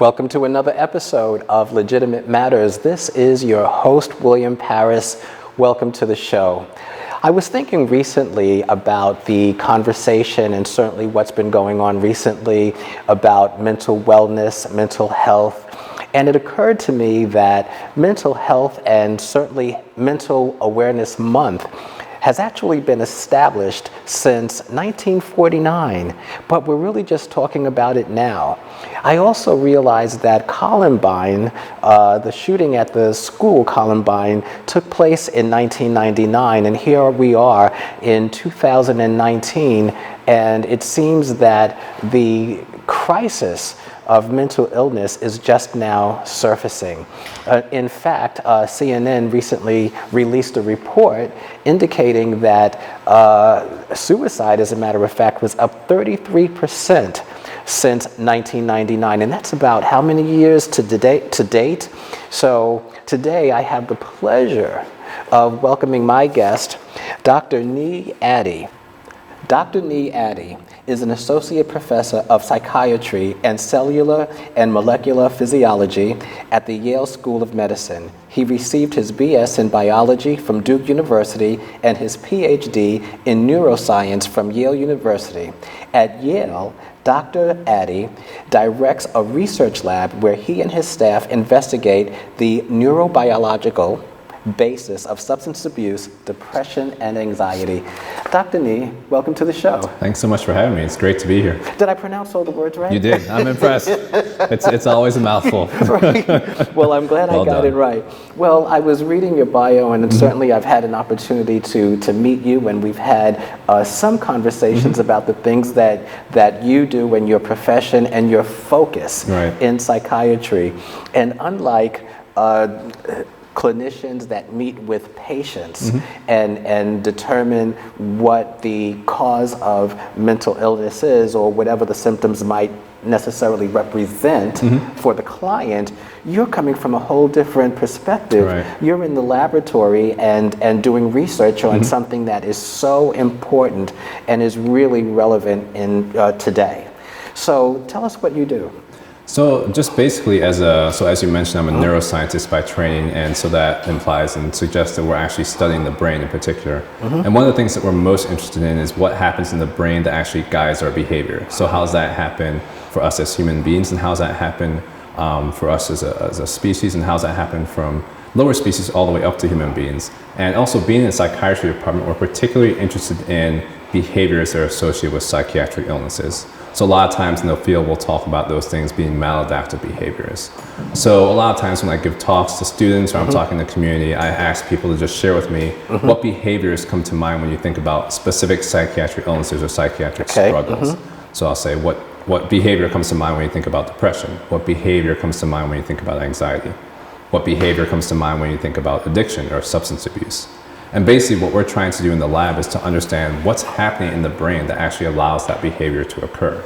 Welcome to another episode of Legitimate Matters. This is your host, William Parris. Welcome to the show. I was thinking recently about the conversation and certainly what's been going on recently about mental wellness, mental health. And it occurred to me that mental health and certainly Mental Awareness Month has actually been established since 1949, but we're really just talking about it now. I also realized that Columbine, the shooting at the school Columbine, took place in 1999, and here we are in 2019, and it seems that the crisis of mental illness is just now surfacing. In fact, CNN recently released a report indicating that suicide, as a matter of fact, was up 33% since 1999. And that's about how many years to date? So today I have the pleasure of welcoming my guest, Dr. Nii Addy. Dr. Nii Addy is an associate professor of psychiatry and cellular and molecular physiology at the Yale School of Medicine. He received his BS in biology from Duke University and his Ph.D. in neuroscience from Yale University. At Yale, Dr. Addy directs a research lab where he and his staff investigate the neurobiological basis of substance abuse, depression, and anxiety. Dr. Nii, welcome to the show. Thanks so much for having me. It's great to be here. Did I pronounce all the words right? You did. I'm impressed. It's always a mouthful. Right. Well, I'm glad I got it right. Well, I was reading your bio, and certainly I've had an opportunity to meet you, and we've had some conversations about the things that you do in your profession and your focus in psychiatry. And unlike clinicians that meet with patients and determine what the cause of mental illness is or whatever the symptoms might necessarily represent for the client, you're coming from a whole different perspective. You're in the laboratory and doing research on something that is so important and is really relevant in today. So tell us what you do. So just basically as you mentioned, I'm a neuroscientist by training, and so that implies and suggests that we're actually studying the brain in particular. And one of the things that we're most interested in is what happens in the brain that actually guides our behavior. So how does that happen for us as human beings, and how does that happen for us as a species, and how does that happen from lower species all the way up to human beings? And also being in the psychiatry department, we're particularly interested in behaviors that are associated with psychiatric illnesses. So a lot of times in the field, we'll talk about those things being maladaptive behaviors. So a lot of times when I give talks to students or I'm talking to the community, I ask people to just share with me what behaviors come to mind when you think about specific psychiatric illnesses or psychiatric struggles. So I'll say, what behavior comes to mind when you think about depression? What behavior comes to mind when you think about anxiety? What behavior comes to mind when you think about addiction or substance abuse? And basically what we're trying to do in the lab is to understand what's happening in the brain that actually allows that behavior to occur.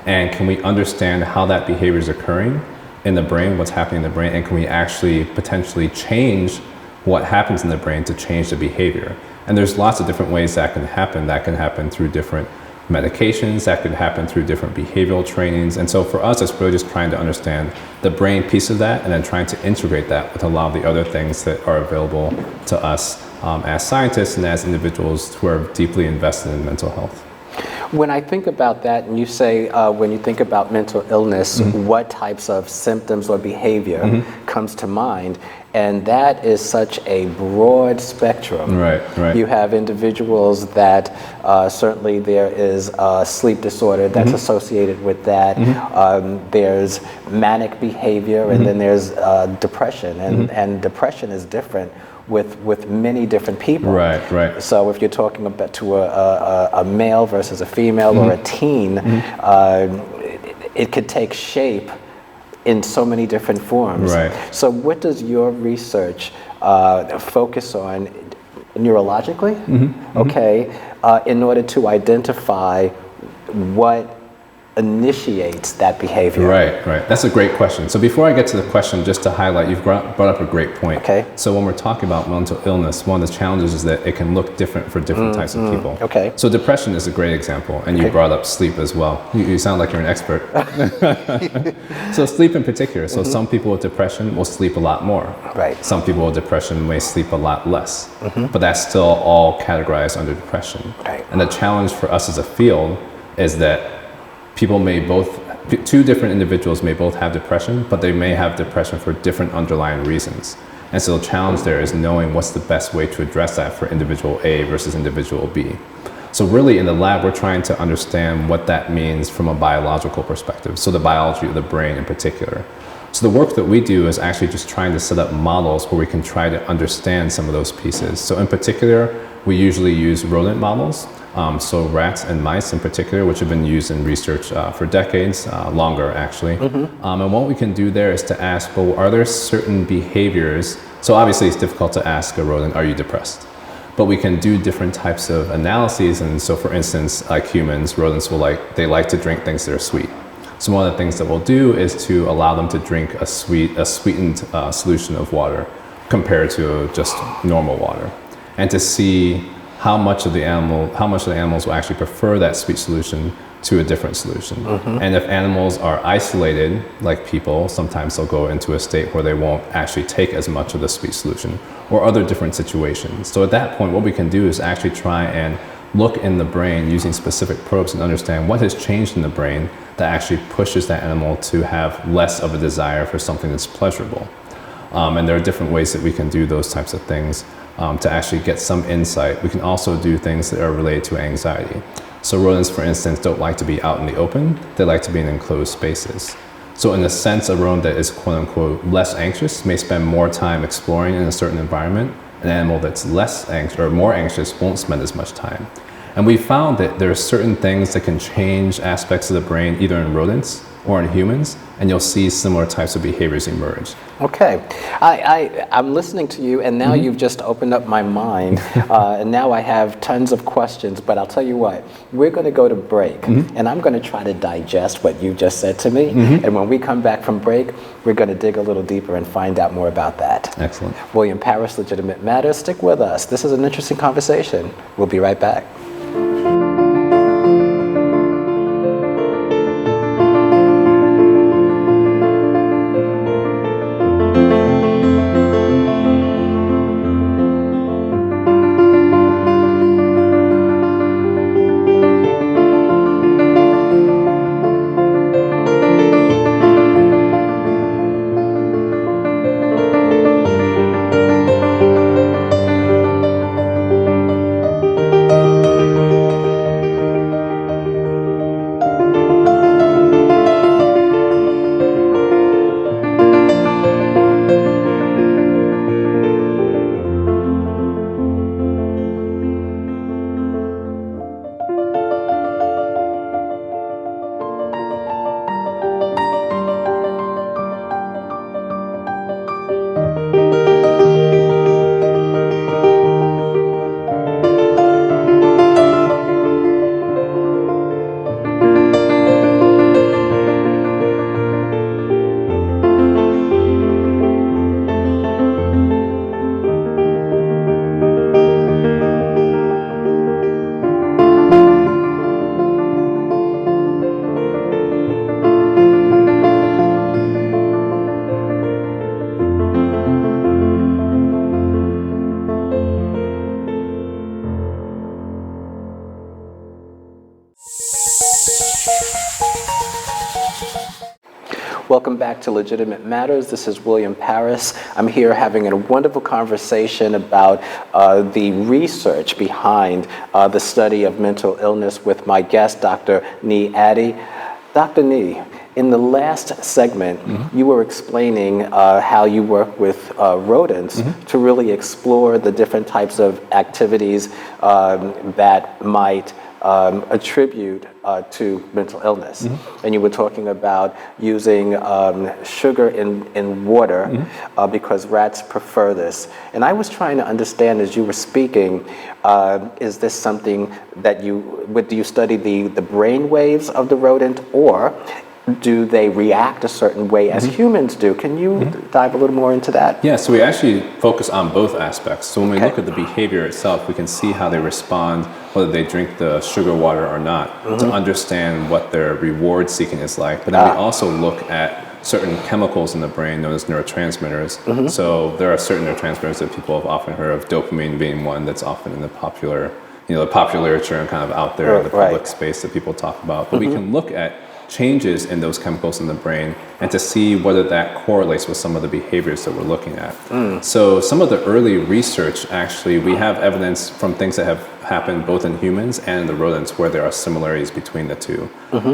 And can we understand how that behavior is occurring in the brain, what's happening in the brain, and can we actually potentially change what happens in the brain to change the behavior? And there's lots of different ways that can happen. That can happen through different medications, that could happen through different behavioral trainings. And so for us, it's really just trying to understand the brain piece of that and then trying to integrate that with a lot of the other things that are available to us as scientists and as individuals who are deeply invested in mental health. When I think about that, and you say when you think about mental illness, what types of symptoms or behavior comes to mind? And that is such a broad spectrum. You have individuals that certainly there is sleep disorder that's associated with that. There's manic behavior, and then there's depression, and depression is different. with many different people. Right, right. So if you're talking about to a male versus a female or a teen, it could take shape in so many different forms. Right. So what does your research focus on neurologically? Okay, in order to identify what initiates that behavior. Right, right. That's a great question. So before I get to the question, just to highlight, you've brought up a great point. Okay. So when we're talking about mental illness, one of the challenges is that it can look different for different types of people. Okay. So depression is a great example, and you brought up sleep as well. You sound like you're an expert. So sleep in particular. So some people with depression will sleep a lot more. Right. Some people with depression may sleep a lot less. But that's still all categorized under depression. Right. And the challenge for us as a field is that two different individuals may both have depression, but they may have depression for different underlying reasons. And so the challenge there is knowing what's the best way to address that for individual A versus individual B. So really in the lab, we're trying to understand what that means from a biological perspective. So the biology of the brain in particular. So the work that we do is actually just trying to set up models where we can try to understand some of those pieces. So in particular, we usually use rodent models. So rats and mice in particular, which have been used in research for decades, longer actually. And what we can do there is to ask, well, are there certain behaviors? So obviously it's difficult to ask a rodent, are you depressed? But we can do different types of analyses. And so for instance, like humans, rodents they like to drink things that are sweet. So one of the things that we'll do is to allow them to drink a sweetened solution of water compared to just normal water. And to see how much of the animals will actually prefer that sweet solution to a different solution. And if animals are isolated, like people, sometimes they'll go into a state where they won't actually take as much of the sweet solution, or other different situations. So at that point, what we can do is actually try and look in the brain using specific probes and understand what has changed in the brain that actually pushes that animal to have less of a desire for something that's pleasurable. And there are different ways that we can do those types of things to actually get some insight. We can also do things that are related to anxiety. So rodents, for instance, don't like to be out in the open. They like to be in enclosed spaces. So in a sense, a rodent that is quote unquote less anxious may spend more time exploring in a certain environment. An animal that's less anxious or more anxious won't spend as much time. And we found that there are certain things that can change aspects of the brain, either in rodents or in humans, and you'll see similar types of behaviors emerge. Okay, I'm listening to you, and now you've just opened up my mind, and now I have tons of questions, but I'll tell you what, we're going to go to break, and I'm going to try to digest what you just said to me, and when we come back from break, we're going to dig a little deeper and find out more about that. Excellent. William Parris, Legitimate Matters, stick with us. This is an interesting conversation. We'll be right back. Welcome back to Legitimate Matters. This is William Parris. I'm here having a wonderful conversation about the research behind the study of mental illness with my guest, Dr. Nii Addy. Dr. Nii, in the last segment, you were explaining how you work with rodents to really explore the different types of activities that might attribute to mental illness. And you were talking about using sugar in water because rats prefer this. And I was trying to understand as you were speaking, is this something that do you study the brain waves of the rodent, or do they react a certain way as humans do? Can you dive a little more into that? Yeah, so we actually focus on both aspects. So when we look at the behavior itself, we can see how they respond, whether they drink the sugar water or not, to understand what their reward seeking is like. But then we also look at certain chemicals in the brain known as neurotransmitters. So there are certain neurotransmitters that people have often heard of, dopamine being one that's often in the popular, the popular literature and kind of out there in the public space that people talk about. But we can look at changes in those chemicals in the brain and to see whether that correlates with some of the behaviors that we're looking at. So some of the early research, actually, we have evidence from things that have happened both in humans and in the rodents where there are similarities between the two.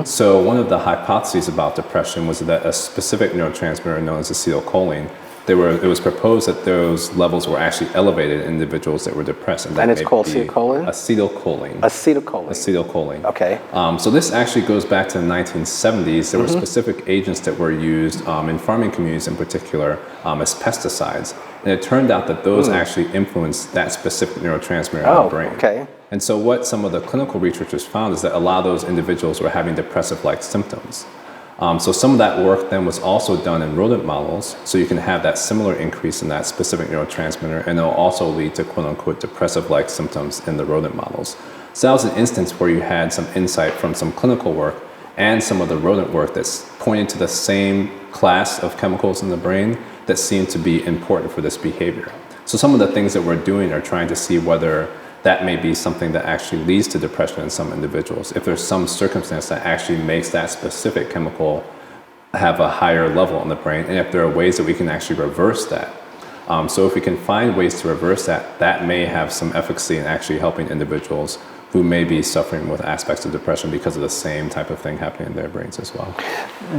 So one of the hypotheses about depression was that a specific neurotransmitter known as acetylcholine, it was proposed that those levels were actually elevated in individuals that were depressed. And it's called acetylcholine? Acetylcholine. Acetylcholine. Acetylcholine. Okay. So this actually goes back to the 1970s. There were specific agents that were used in farming communities in particular as pesticides. And it turned out that those actually influenced that specific neurotransmitter in the brain. Okay. And so what some of the clinical researchers found is that a lot of those individuals were having depressive-like symptoms. So some of that work then was also done in rodent models, so you can have that similar increase in that specific neurotransmitter, and it'll also lead to quote-unquote depressive-like symptoms in the rodent models. So that was an instance where you had some insight from some clinical work and some of the rodent work that's pointing to the same class of chemicals in the brain that seem to be important for this behavior. So some of the things that we're doing are trying to see whether that may be something that actually leads to depression in some individuals. If there's some circumstance that actually makes that specific chemical have a higher level in the brain, and if there are ways that we can actually reverse that. So if we can find ways to reverse that, that may have some efficacy in actually helping individuals who may be suffering with aspects of depression because of the same type of thing happening in their brains as well.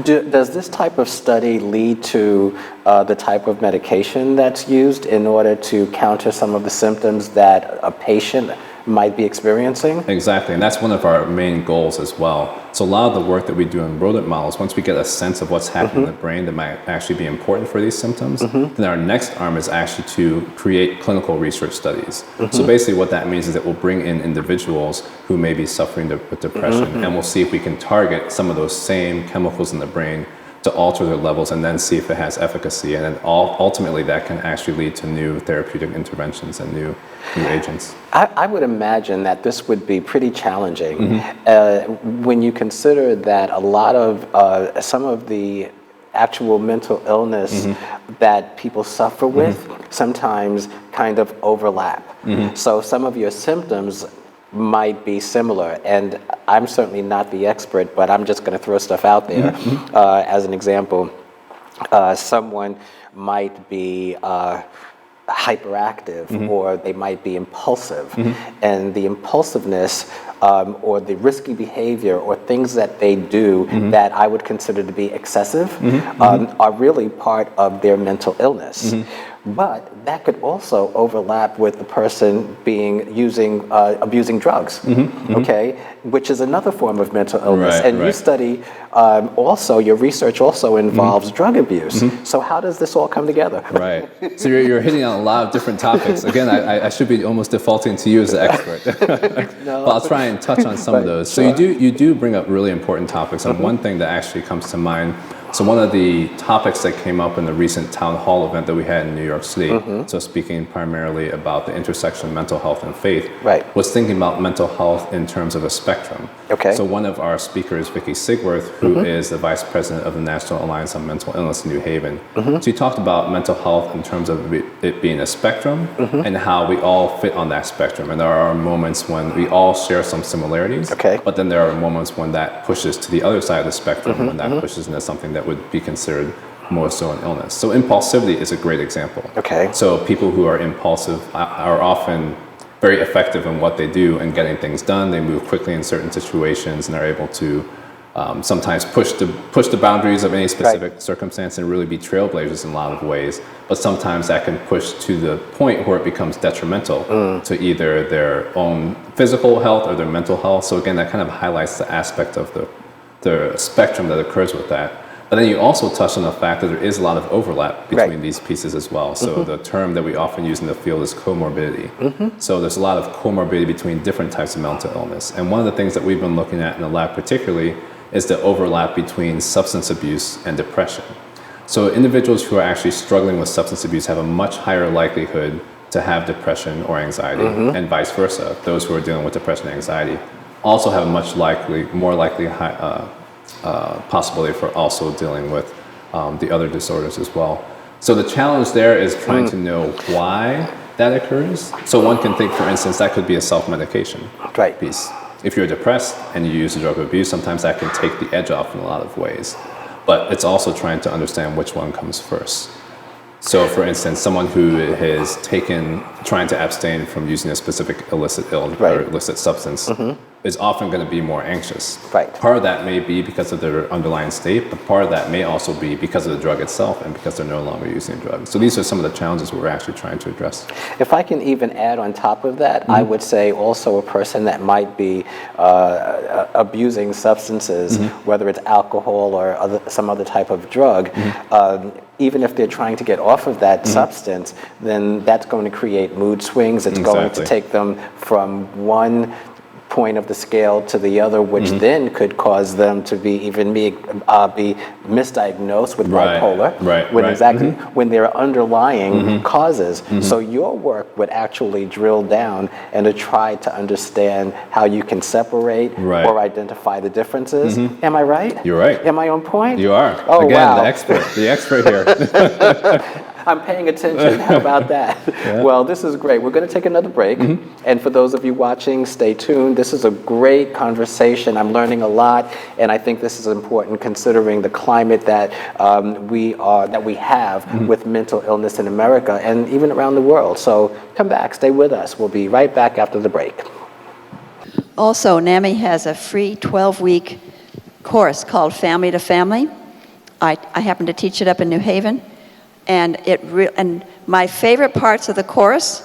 Does this type of study lead to the type of medication that's used in order to counter some of the symptoms that a patient might be experiencing? Exactly, and that's one of our main goals as well. So a lot of the work that we do in rodent models, once we get a sense of what's happening in the brain that might actually be important for these symptoms, then our next arm is actually to create clinical research studies. So basically what that means is that we'll bring in individuals who may be suffering with depression, and we'll see if we can target some of those same chemicals in the brain to alter their levels and then see if it has efficacy. And then ultimately that can actually lead to new therapeutic interventions and new agents. I would imagine that this would be pretty challenging when you consider that a lot of some of the actual mental illness that people suffer with sometimes kind of overlap. So some of your symptoms might be similar, and I'm certainly not the expert, but I'm just going to throw stuff out there. As an example, someone might be hyperactive, or they might be impulsive, and the impulsiveness or the risky behavior or things that they do that I would consider to be excessive are really part of their mental illness. But that could also overlap with the person abusing drugs, okay, which is another form of mental illness. And you study also, your research also involves drug abuse. So how does this all come together? Right. So you're hitting on a lot of different topics. Again, I should be almost defaulting to you as the expert. No. But I'll try and touch on some of those. So you do bring up really important topics. And one thing that actually comes to mind, so one of the topics that came up in the recent town hall event that we had in New York City, so speaking primarily about the intersection of mental health and faith, was thinking about mental health in terms of a spectrum. Okay. So one of our speakers, Vicki Sigworth, who is the vice president of the National Alliance on Mental Illness in New Haven, she talked about mental health in terms of it being a spectrum and how we all fit on that spectrum. And there are moments when we all share some similarities, but then there are moments when that pushes to the other side of the spectrum, when that pushes into something that would be considered more so an illness. So impulsivity is a great example. Okay. So people who are impulsive are often very effective in what they do and getting things done. They move quickly in certain situations and are able to sometimes push the boundaries of any specific circumstance and really be trailblazers in a lot of ways. But sometimes that can push to the point where it becomes detrimental to either their own physical health or their mental health. So again, that kind of highlights the aspect of the spectrum that occurs with that. But then you also touched on the fact that there is a lot of overlap between these pieces as well. So the term that we often use in the field is comorbidity. So there's a lot of comorbidity between different types of mental illness. And one of the things that we've been looking at in the lab particularly is the overlap between substance abuse and depression. So individuals who are actually struggling with substance abuse have a much higher likelihood to have depression or anxiety, and vice versa. Those who are dealing with depression and anxiety also have a much more likely possibility for also dealing with the other disorders as well. So the challenge there is trying to know why that occurs. So one can think, for instance, that could be a self-medication piece. If you're depressed and you use a drug of abuse, sometimes that can take the edge off in a lot of ways. But it's also trying to understand which one comes first. So for instance, someone who is trying to abstain from using a specific illicit or illicit substance is often going to be more anxious. Part of that may be because of their underlying state, but part of that may also be because of the drug itself and because they're no longer using drugs. So these are some of the challenges we're actually trying to address. If I can even add on top of that, I would say also a person that might be abusing substances, whether it's alcohol or some other type of drug, even if they're trying to get off of that substance, then that's going to create mood swings. It's going to take them from one point of the scale to the other, which then could cause them to be misdiagnosed with bipolar when there are underlying causes. So your work would actually drill down and to try to understand how you can separate or identify the differences. Am I right? You're right. Am I on point? You are. Oh, again, wow. the expert here. I'm paying attention. How about that? Well, this is great. We're going to take another break. And for those of you watching, stay tuned. This is a great conversation. I'm learning a lot, and I think this is important considering the climate that we have with mental illness in America and even around the world. So come back, stay with us. We'll be right back after the break. Also, NAMI has a free 12-week course called Family to Family. I happen to teach it up in New Haven. And and my favorite parts of the course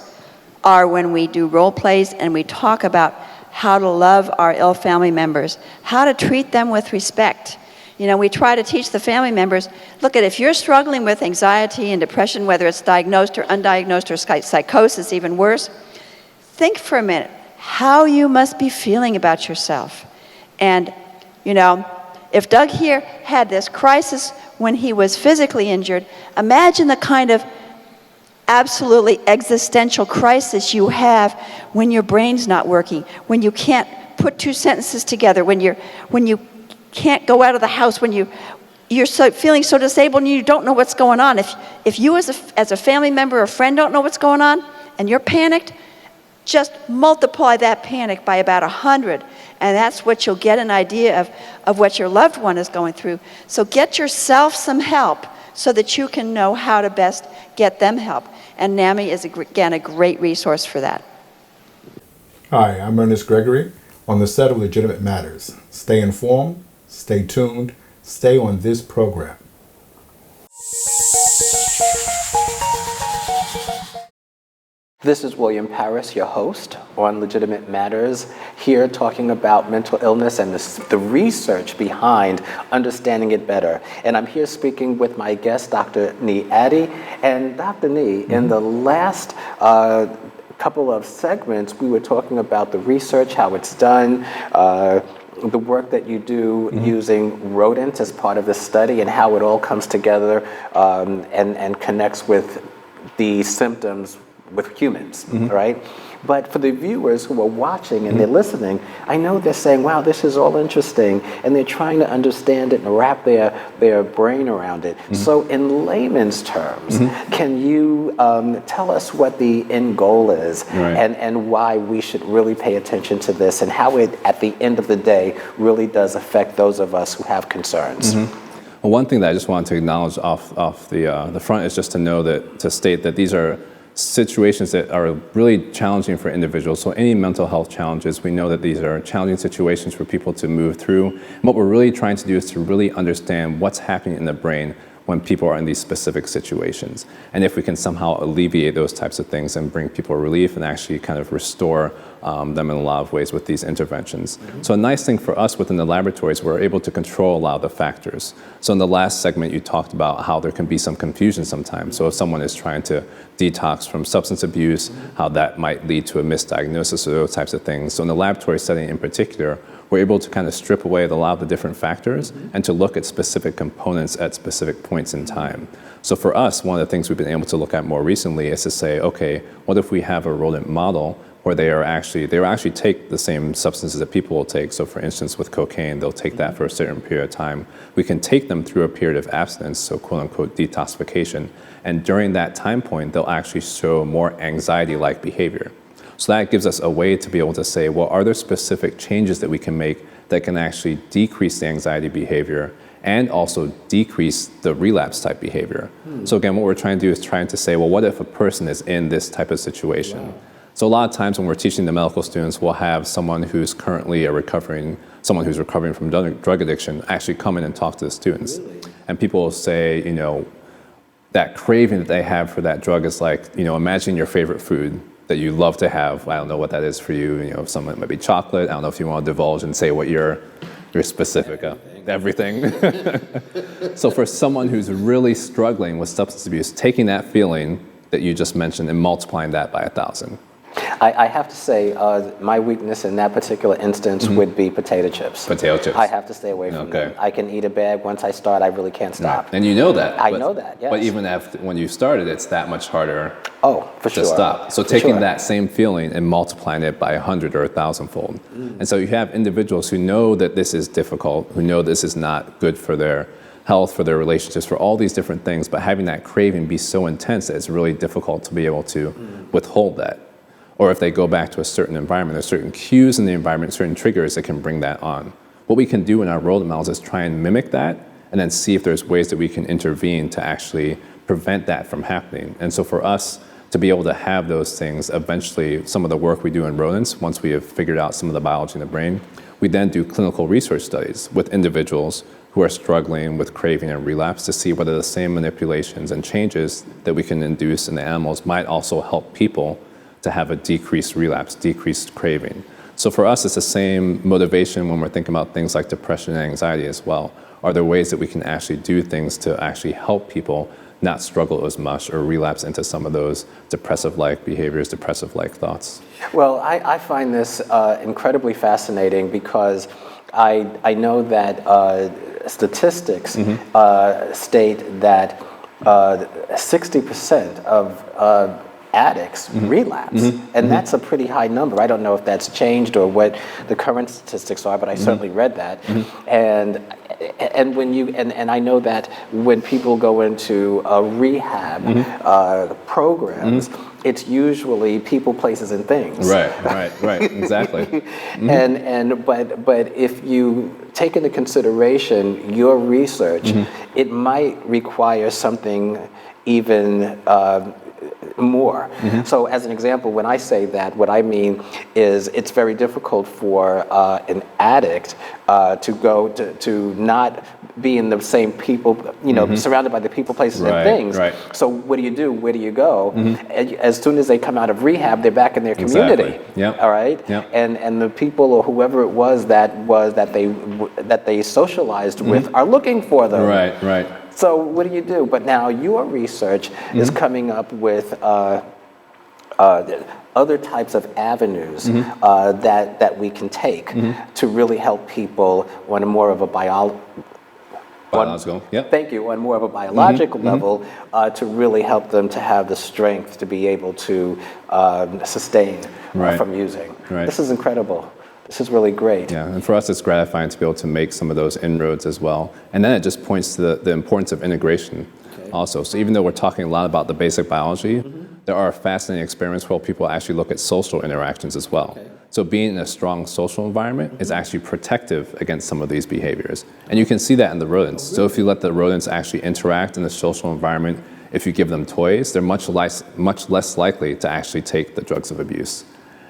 are when we do role plays and we talk about how to love our ill family members, how to treat them with respect. You know, we try to teach the family members, look, if you're struggling with anxiety and depression, whether it's diagnosed or undiagnosed or psychosis, even worse, think for a minute how you must be feeling about yourself. And, you know, if Doug here had this crisis when he was physically injured, imagine the kind of absolutely existential crisis you have when your brain's not working, when you can't put two sentences together, when you can't go out of the house, when you're feeling so disabled and you don't know what's going on. If you as a family member or friend don't know what's going on and you're panicked, just multiply that panic by about 100. And that's what you'll get an idea of what your loved one is going through. So get yourself some help so that you can know how to best get them help. And NAMI is, again, a great resource for that. Hi, I'm Ernest Gregory on the set of Legitimate Matters. Stay informed, stay tuned, stay on this program. This is William Parris, your host on Legitimate Matters, here talking about mental illness and the research behind understanding it better. And I'm here speaking with my guest, Dr. Nii Addy. And Dr. Nii, in the last couple of segments, we were talking about the research, how it's done, the work that you do using rodents as part of the study, and how it all comes together and connects with the symptoms with humans, right? But for the viewers who are watching and they're listening, I know they're saying, wow, this is all interesting, and they're trying to understand it and wrap their brain around it. So in layman's terms, can you tell us what the end goal is and why we should really pay attention to this and how it, at the end of the day, really does affect those of us who have concerns? Well, one thing that I just wanted to acknowledge off the front is just to state that these are situations that are really challenging for individuals. So any mental health challenges, we know that these are challenging situations for people to move through. And what we're really trying to do is to really understand what's happening in the brain when people are in these specific situations. And if we can somehow alleviate those types of things and bring people relief and actually kind of restore them in a lot of ways with these interventions. So a nice thing for us within the laboratories, we're able to control a lot of the factors. So in the last segment, you talked about how there can be some confusion sometimes. So if someone is trying to detox from substance abuse, how that might lead to a misdiagnosis or those types of things. So in the laboratory setting in particular, we're able to kind of strip away a lot of the different factors and to look at specific components at specific points in time. So for us, one of the things we've been able to look at more recently is to say, okay, what if we have a rodent model where they actually take the same substances that people will take. So for instance, with cocaine, they'll take that for a certain period of time. We can take them through a period of abstinence, so quote unquote detoxification. And during that time point, they'll actually show more anxiety-like behavior. So that gives us a way to be able to say, well, are there specific changes that we can make that can actually decrease the anxiety behavior and also decrease the relapse type behavior? So again, what we're trying to do is trying to say, well, what if a person is in this type of situation? Wow. So a lot of times when we're teaching the medical students, we'll have someone who's currently recovering from drug addiction actually come in and talk to the students. Really? And people will say, that craving that they have for that drug is like, imagine your favorite food that you love to have. I don't know what that is for you. Some it might be chocolate. I don't know if you want to divulge and say what your specific everything. So for someone who's really struggling with substance abuse, taking that feeling that you just mentioned and multiplying that by 1,000. I have to say, my weakness in that particular instance would be potato chips. Potato chips. I have to stay away from them. I can eat a bag. Once I start, I really can't stop. Right. And you know that. I know that, yes. But even when you started, it's that much harder to stop. So taking that same feeling and multiplying it by 100 or 1,000-fold. And so you have individuals who know that this is difficult, who know this is not good for their health, for their relationships, for all these different things, but having that craving be so intense that it's really difficult to be able to withhold that. Or if they go back to a certain environment, there's certain cues in the environment, certain triggers that can bring that on. What we can do in our rodent models is try and mimic that and then see if there's ways that we can intervene to actually prevent that from happening. And so for us to be able to have those things, eventually some of the work we do in rodents, once we have figured out some of the biology in the brain, we then do clinical research studies with individuals who are struggling with craving and relapse to see whether the same manipulations and changes that we can induce in the animals might also help people to have a decreased relapse, decreased craving. So for us, it's the same motivation when we're thinking about things like depression and anxiety as well. Are there ways that we can actually do things to actually help people not struggle as much or relapse into some of those depressive-like behaviors, depressive-like thoughts? Well, I find this incredibly fascinating because I know that statistics state that 60% of addicts relapse, and that's a pretty high number. I don't know if that's changed or what the current statistics are, but I certainly read that. And when and I know that when people go into rehab programs, it's usually people, places, and things. Right, exactly. But if you take into consideration your research, it might require something even more. So as an example, when I say that, what I mean is it's very difficult for an addict to go to not be in the same people, surrounded by the people, places, and things. Right. So what do you do? Where do you go? As soon as they come out of rehab, they're back in their community. Exactly. Yep. All right. Yep. And the people or whoever it was that they socialized with are looking for them. Right. So what do you do? But now your research is coming up with other types of avenues that we can take to really help people on a more of a biological. Thank you. On more of a biological level, to really help them to have the strength to be able to sustain from using. Right. This is incredible. This is really great. Yeah, and for us it's gratifying to be able to make some of those inroads as well. And then it just points to the importance of integration also. So even though we're talking a lot about the basic biology, there are fascinating experiments where people actually look at social interactions as well. So being in a strong social environment is actually protective against some of these behaviors. And you can see that in the rodents. So if you let the rodents actually interact in the social environment, if you give them toys, they're much less likely to actually take the drugs of abuse.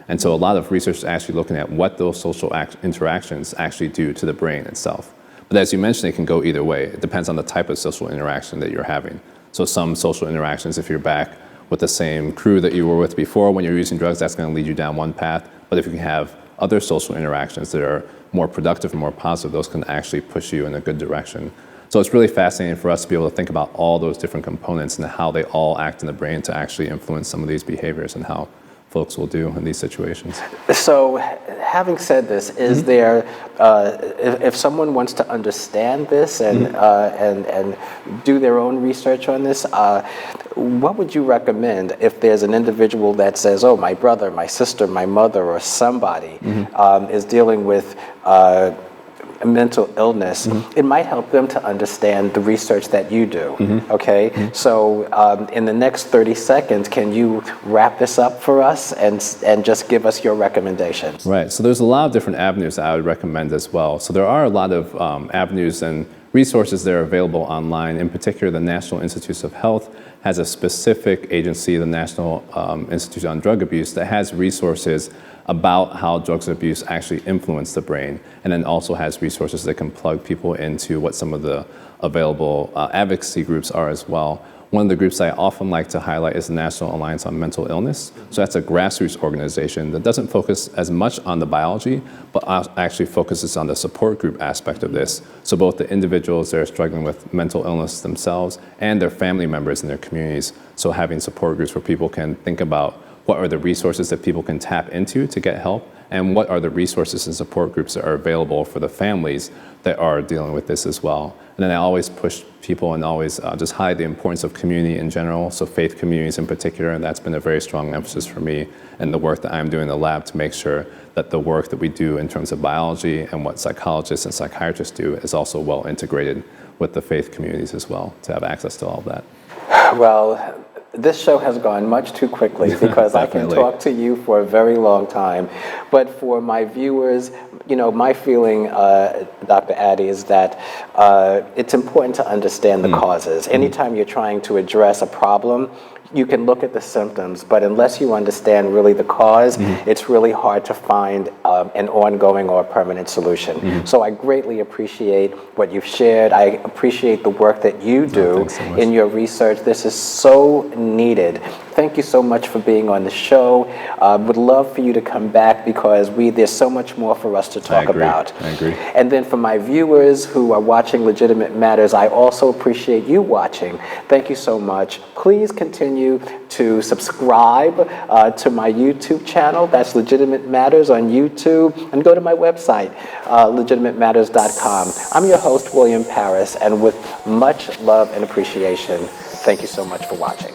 And so a lot of research is actually looking at what those social interactions actually do to the brain itself. But as you mentioned, it can go either way. It depends on the type of social interaction that you're having. So some social interactions, if you're back with the same crew that you were with before when you're using drugs, that's going to lead you down one path. But if you can have other social interactions that are more productive and more positive, those can actually push you in a good direction. So it's really fascinating for us to be able to think about all those different components and how they all act in the brain to actually influence some of these behaviors and how folks will do in these situations. So, having said this, is there, if someone wants to understand this and do their own research on this, what would you recommend if there's an individual that says, oh, my brother, my sister, my mother, or somebody is dealing with mental illness, it might help them to understand the research that you do, okay? So in the next 30 seconds, can you wrap this up for us and just give us your recommendations? Right, so there's a lot of different avenues that I would recommend as well. So there are a lot of avenues and resources that are available online. In particular, the National Institutes of Health has a specific agency, the National Institute on Drug Abuse, that has resources about how drugs and abuse actually influence the brain, and then also has resources that can plug people into what some of the available advocacy groups are as well. One of the groups I often like to highlight is the National Alliance on Mental Illness. So that's a grassroots organization that doesn't focus as much on the biology, but actually focuses on the support group aspect of this. So both the individuals that are struggling with mental illness themselves and their family members in their communities. So having support groups where people can think about what are the resources that people can tap into to get help, and what are the resources and support groups that are available for the families that are dealing with this as well. And then I always push people and always just highlight the importance of community in general, so faith communities in particular, and that's been a very strong emphasis for me and the work that I'm doing in the lab to make sure that the work that we do in terms of biology and what psychologists and psychiatrists do is also well integrated with the faith communities as well, to have access to all of that. Well, this show has gone much too quickly because I can talk to you for a very long time. But for my viewers, you know, my feeling, Dr. Addy, is that it's important to understand the causes. Anytime you're trying to address a problem, you can look at the symptoms, but unless you understand really the cause, it's really hard to find an ongoing or permanent solution. So I greatly appreciate what you've shared. I appreciate the work that you do in your research. This is so needed. Thank you so much for being on the show. Would love for you to come back because there's so much more for us to talk about. I agree. And then for my viewers who are watching Legitimate Matters, I also appreciate you watching. Thank you so much. Please continue to subscribe to my YouTube channel. That's Legitimate Matters on YouTube. And go to my website, legitimatematters.com. I'm your host, William Parris, and with much love and appreciation, thank you so much for watching.